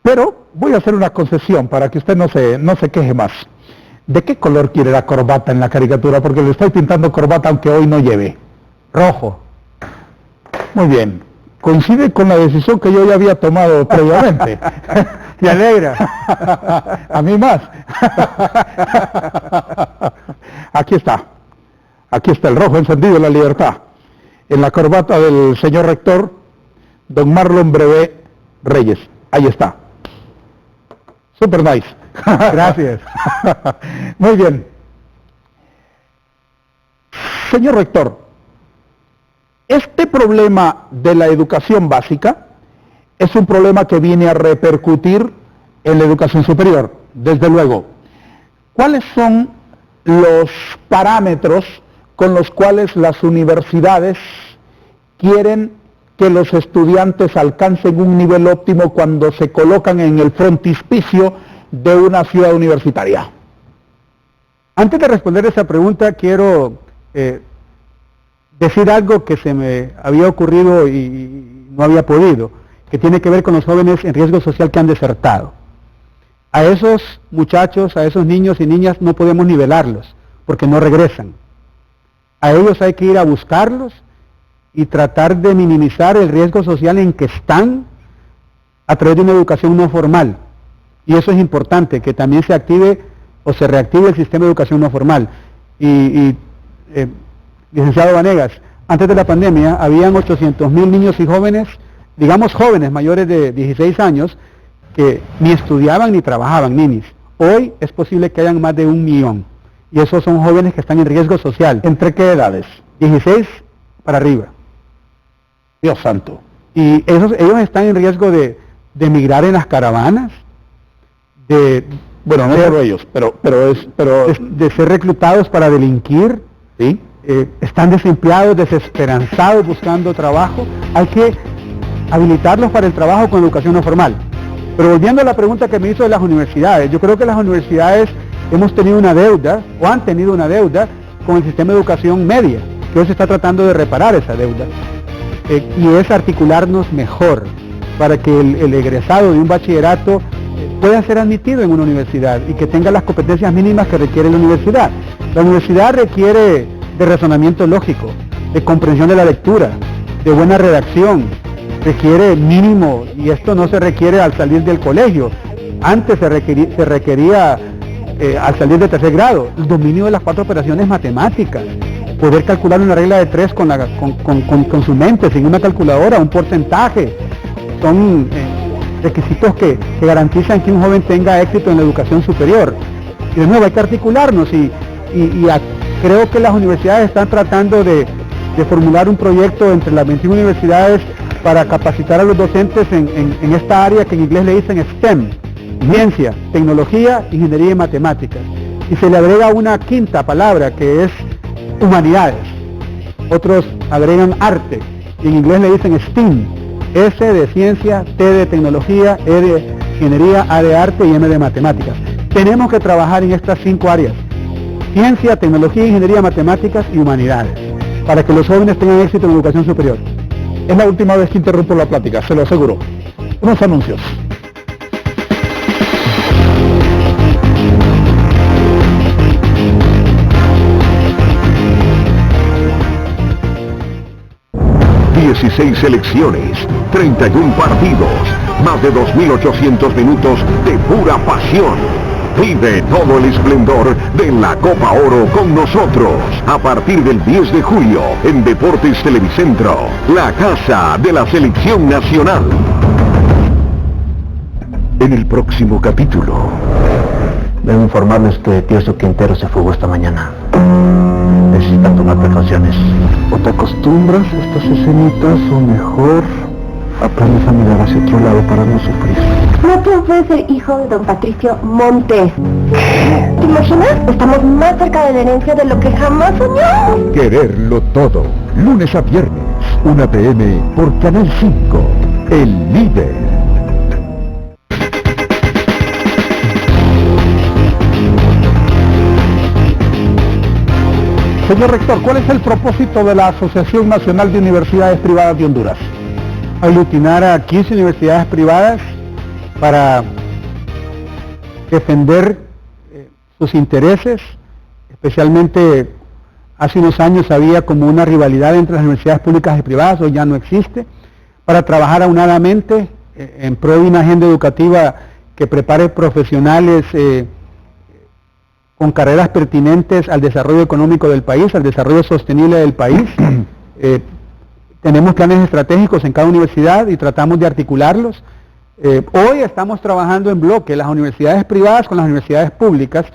Pero voy a hacer una concesión para que usted no se queje más. ¿De qué color quiere la corbata en la caricatura? Porque le estoy pintando corbata aunque hoy no lleve. Rojo. Muy bien. Coincide con la decisión que yo ya había tomado previamente. Me alegra. A mí más. Aquí está el rojo encendido de la libertad. en la corbata del señor rector, don Marlon Brevé Reyes. Ahí está. Super nice. Gracias. Muy bien. Señor rector, este problema de la educación básica es un problema que viene a repercutir en la educación superior, desde luego. ¿Cuáles son los parámetros con los cuales las universidades quieren que los estudiantes alcancen un nivel óptimo cuando se colocan en el frontispicio de una ciudad universitaria? Antes de responder esa pregunta, quiero decir algo que se me había ocurrido y no había podido, que tiene que ver con los jóvenes en riesgo social que han desertado. A esos muchachos, a esos niños y niñas no podemos nivelarlos, porque no regresan. A ellos hay que ir a buscarlos y tratar de minimizar el riesgo social en que están a través de una educación no formal. Y eso es importante, que también se active o se reactive el sistema de educación no formal. Licenciado Vanegas, antes de la pandemia habían 800.000 niños y jóvenes, digamos jóvenes mayores de 16 años, que ni estudiaban ni trabajaban, ninis. Hoy es posible que hayan más de 1 millón. Y esos son jóvenes que están en riesgo social. ¿Entre qué edades? 16 para arriba. Dios santo. Y ellos están en riesgo de emigrar en las caravanas, bueno, no solo ellos, de ser reclutados para delinquir, ¿sí? Están desempleados, desesperanzados, buscando trabajo. Hay que habilitarlos para el trabajo con educación no formal. Pero volviendo a la pregunta que me hizo de las universidades, yo creo que las universidades hemos tenido una deuda, o han tenido una deuda, con el sistema de educación media, que hoy se está tratando de reparar esa deuda. Y es articularnos mejor para que el egresado de un bachillerato pueda ser admitido en una universidad y que tenga las competencias mínimas que requiere la universidad. La universidad requiere de razonamiento lógico, de comprensión de la lectura, de buena redacción, requiere mínimo, y esto no se requiere al salir del colegio, antes se requería al salir de 3er grado, el dominio de las 4 operaciones matemáticas, poder calcular una regla de 3 con su mente, sin una calculadora, un porcentaje. Son requisitos que garantizan que un joven tenga éxito en la educación superior. Y de nuevo hay que articularnos y creo que las universidades están tratando de formular un proyecto entre las 21 universidades para capacitar a los docentes en esta área que en inglés le dicen STEM, ciencia, tecnología, ingeniería y matemáticas. Y se le agrega una 5ª palabra que es humanidades. Otros agregan arte, y en inglés le dicen STEAM, S de ciencia, T de tecnología, E de ingeniería, A de arte y M de matemáticas. Tenemos que trabajar en estas 5 áreas: ciencia, tecnología, ingeniería, matemáticas y humanidades, para que los jóvenes tengan éxito en la educación superior. Es la última vez que interrumpo la plática, se lo aseguro. Unos anuncios. ...16 selecciones, 31 partidos, más de 2.800 minutos de pura pasión. Vive todo el esplendor de la Copa Oro con nosotros. A partir del 10 de julio en Deportes Televicentro, la casa de la selección nacional. En el próximo capítulo. Debo informarles que Tirso Quintero se fugó esta mañana. Necesitan tomar precauciones. O te acostumbras a estas escenitas o mejor aprendes a mirar hacia otro lado para no sufrir. No puedes ser hijo de don Patricio Montes. ¿Te imaginas? Estamos más cerca de la herencia de lo que jamás soñamos. Quererlo todo. Lunes a viernes, 1 p.m. por Canal 5. El líder. Señor rector, ¿cuál es el propósito de la Asociación Nacional de Universidades Privadas de Honduras? Aglutinar a 15 universidades privadas para defender sus intereses, especialmente hace unos años había como una rivalidad entre las universidades públicas y privadas, hoy ya no existe, para trabajar aunadamente en pro de una agenda educativa que prepare profesionales con carreras pertinentes al desarrollo económico del país, al desarrollo sostenible del país, tenemos planes estratégicos en cada universidad y tratamos de articularlos. Hoy estamos trabajando en bloque, las universidades privadas con las universidades públicas,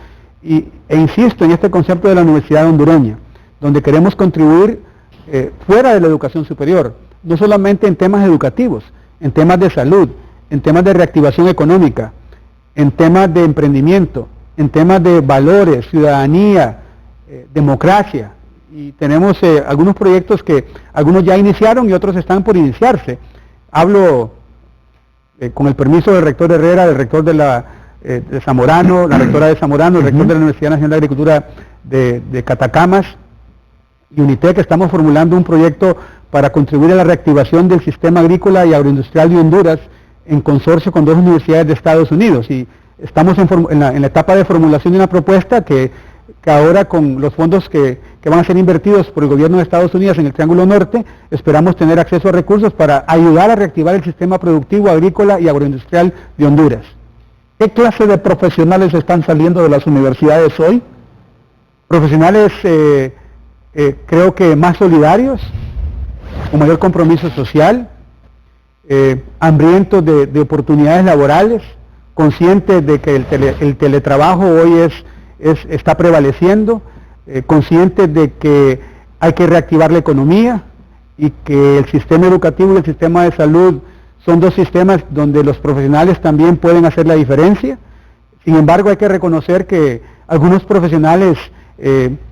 e insisto en este concepto de la universidad hondureña, donde queremos contribuir fuera de la educación superior, no solamente en temas educativos, en temas de salud, en temas de reactivación económica, en temas de emprendimiento, en temas de valores, ciudadanía, democracia. Y tenemos algunos proyectos que algunos ya iniciaron y otros están por iniciarse. Hablo con el permiso del rector Herrera, del rector de Zamorano, la rectora de Zamorano, el rector de la Universidad Nacional de Agricultura de Catacamas y UNITEC. Estamos formulando un proyecto para contribuir a la reactivación del sistema agrícola y agroindustrial de Honduras en consorcio con 2 universidades de Estados Unidos. Y estamos en la etapa de formulación de una propuesta que ahora con los fondos que van a ser invertidos por el gobierno de Estados Unidos en el Triángulo Norte, esperamos tener acceso a recursos para ayudar a reactivar el sistema productivo, agrícola y agroindustrial de Honduras. ¿Qué clase de profesionales están saliendo de las universidades hoy? Profesionales creo que más solidarios, con mayor compromiso social, hambrientos de oportunidades laborales, conscientes de que el teletrabajo hoy está prevaleciendo, conscientes de que hay que reactivar la economía y que el sistema educativo y el sistema de salud son 2 sistemas donde los profesionales también pueden hacer la diferencia. Sin embargo, hay que reconocer que algunos profesionales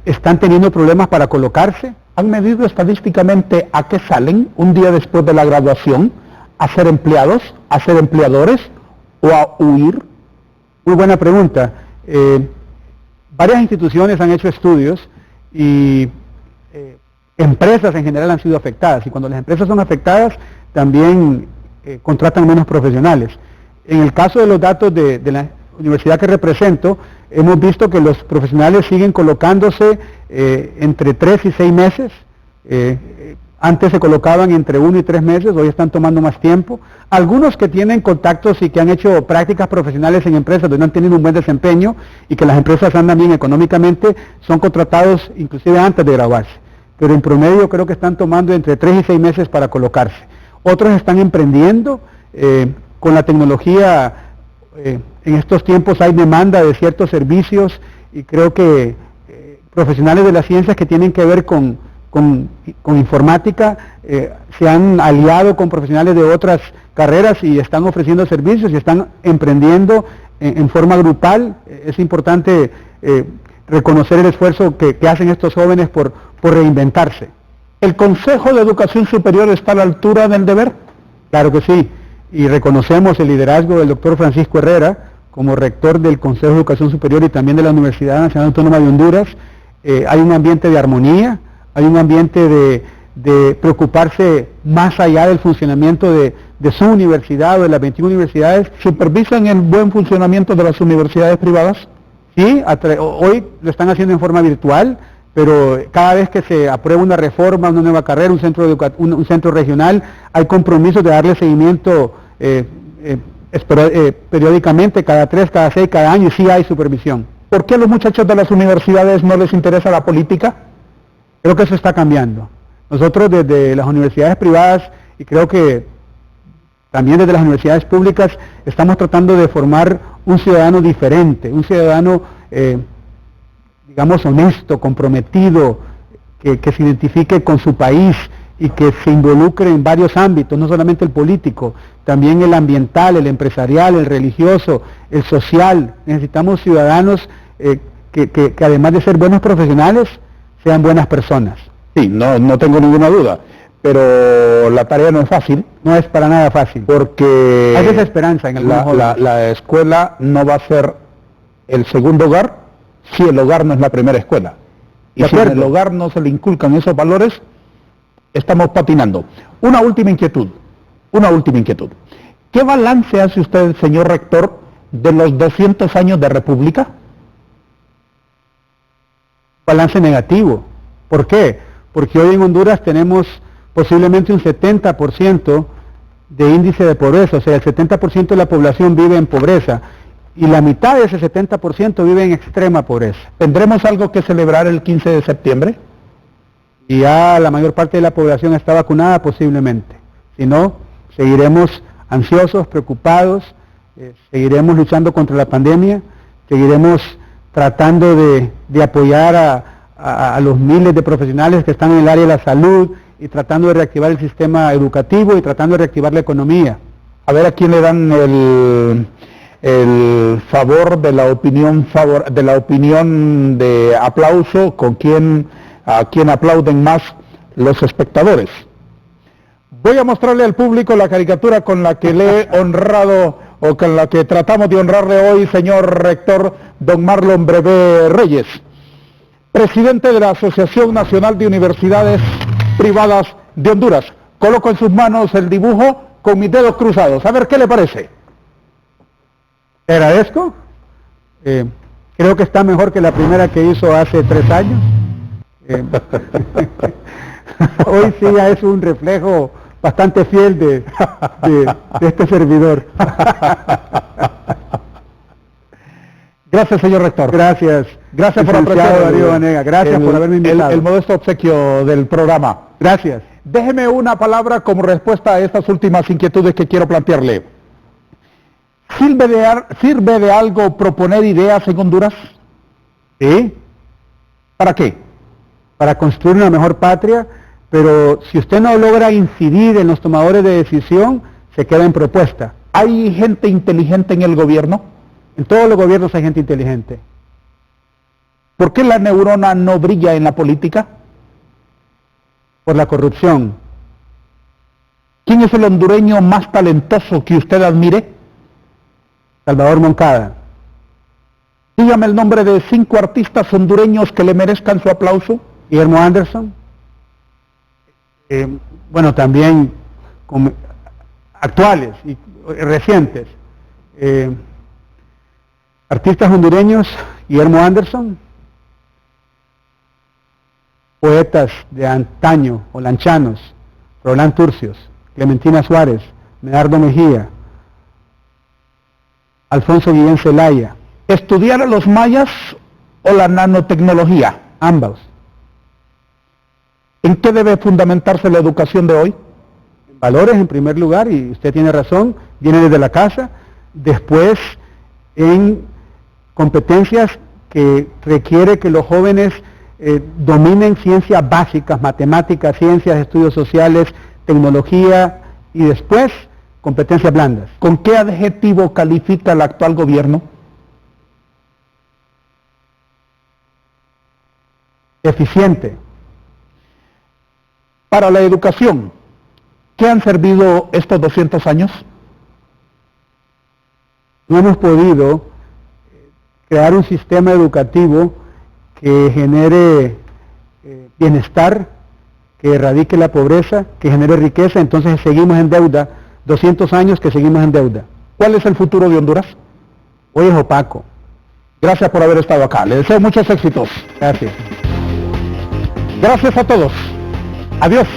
están teniendo problemas para colocarse. ¿Han medido estadísticamente a qué salen un día después de la graduación? ¿A ser empleados, a ser empleadores o a huir? Muy buena pregunta. Varias instituciones han hecho estudios y empresas en general han sido afectadas, y cuando las empresas son afectadas también contratan menos profesionales. En el caso de los datos de la universidad que represento, hemos visto que los profesionales siguen colocándose entre 3 y 6 meses. Antes se colocaban entre 1 y 3 meses, hoy están tomando más tiempo. Algunos que tienen contactos y que han hecho prácticas profesionales en empresas donde han tenido un buen desempeño y que las empresas andan bien económicamente, son contratados inclusive antes de graduarse. Pero en promedio creo que están tomando entre 3 y 6 meses para colocarse. Otros están emprendiendo. Con la tecnología, en estos tiempos hay demanda de ciertos servicios y creo que profesionales de las ciencias que tienen que ver con informática se han aliado con profesionales de otras carreras y están ofreciendo servicios y están emprendiendo en forma grupal. Es importante reconocer el esfuerzo que hacen estos jóvenes por reinventarse. ¿El Consejo de Educación Superior está a la altura del deber? Claro que sí, y reconocemos el liderazgo del doctor Francisco Herrera como rector del Consejo de Educación Superior y también de la Universidad Nacional Autónoma de Honduras. Hay un ambiente de armonía, hay un ambiente de preocuparse más allá del funcionamiento de su universidad o de las 21 universidades. ¿Supervisan el buen funcionamiento de las universidades privadas? Sí, hoy lo están haciendo en forma virtual, pero cada vez que se aprueba una reforma, una nueva carrera, un centro regional, hay compromisos de darle seguimiento periódicamente, cada 3, cada 6, cada año, y sí hay supervisión. ¿Por qué a los muchachos de las universidades no les interesa la política? Creo que eso está cambiando. Nosotros desde las universidades privadas, y creo que también desde las universidades públicas, estamos tratando de formar un ciudadano diferente, un ciudadano, digamos, honesto, comprometido, que se identifique con su país y que se involucre en varios ámbitos, no solamente el político, también el ambiental, el empresarial, el religioso, el social. Necesitamos ciudadanos que además de ser buenos profesionales, sean buenas personas. Sí, no tengo ninguna duda, pero la tarea no es fácil. No es para nada fácil. Porque hay desesperanza en algunos jóvenes. La escuela no va a ser el segundo hogar si el hogar no es la primera escuela. Y si en el hogar no se le inculcan esos valores, estamos patinando. Una última inquietud. ¿Qué balance hace usted, señor rector, de los 200 años de República? Balance negativo. ¿Por qué? Porque hoy en Honduras tenemos posiblemente un 70% de índice de pobreza, o sea, el 70% de la población vive en pobreza y la mitad de ese 70% vive en extrema pobreza. ¿Tendremos algo que celebrar el 15 de septiembre? Y ya la mayor parte de la población está vacunada posiblemente. Si no, seguiremos ansiosos, preocupados, seguiremos luchando contra la pandemia, seguiremos tratando de apoyar a los miles de profesionales que están en el área de la salud y tratando de reactivar el sistema educativo y tratando de reactivar la economía. A ver a quién le dan el favor de la opinión de aplauso, a quién aplauden más los espectadores. Voy a mostrarle al público la caricatura con la que le he honrado o con la que tratamos de honrarle hoy, señor rector don Marlon Brevé Reyes, presidente de la Asociación Nacional de Universidades Privadas de Honduras. Coloco en sus manos el dibujo con mis dedos cruzados. A ver qué le parece. Te agradezco. Creo que está mejor que la primera que hizo hace 3 años. Hoy sí ya es un reflejo bastante fiel de este servidor. Gracias, señor rector. Gracias. Gracias por apreciar, Darío Vanega. Gracias por haberme invitado. El modesto obsequio del programa. Gracias. Déjeme una palabra como respuesta a estas últimas inquietudes que quiero plantearle. ¿Sirve de algo proponer ideas en Honduras? Sí. ¿Para qué? Para construir una mejor patria, pero si usted no logra incidir en los tomadores de decisión, se queda en propuesta. ¿Hay gente inteligente en el gobierno? En todos los gobiernos hay gente inteligente. ¿Por qué la neurona no brilla en la política? Por la corrupción. ¿Quién es el hondureño más talentoso que usted admire? Salvador Moncada. Dígame el nombre de 5 artistas hondureños que le merezcan su aplauso. Guillermo Anderson. Bueno, también actuales y recientes. Artistas hondureños, Guillermo Anderson. Poetas de antaño, olanchanos, Roland Turcios, Clementina Suárez, Medardo Mejía, Alfonso Guillén Zelaya. ¿Estudiar a los mayas o la nanotecnología? Ambos. ¿En qué debe fundamentarse la educación de hoy? Valores en primer lugar, y usted tiene razón, viene desde la casa, después en competencias que requiere que los jóvenes dominen ciencias básicas, matemáticas, ciencias, estudios sociales, tecnología, y después competencias blandas. ¿Con qué adjetivo califica el actual gobierno? Eficiente. Para la educación, ¿qué han servido estos 200 años? No hemos podido crear un sistema educativo que genere bienestar, que erradique la pobreza, que genere riqueza, entonces seguimos en deuda, 200 años que seguimos en deuda. ¿Cuál es el futuro de Honduras? Hoy es opaco. Gracias por haber estado acá, le deseo muchos éxitos. Gracias. Gracias a todos. Adiós.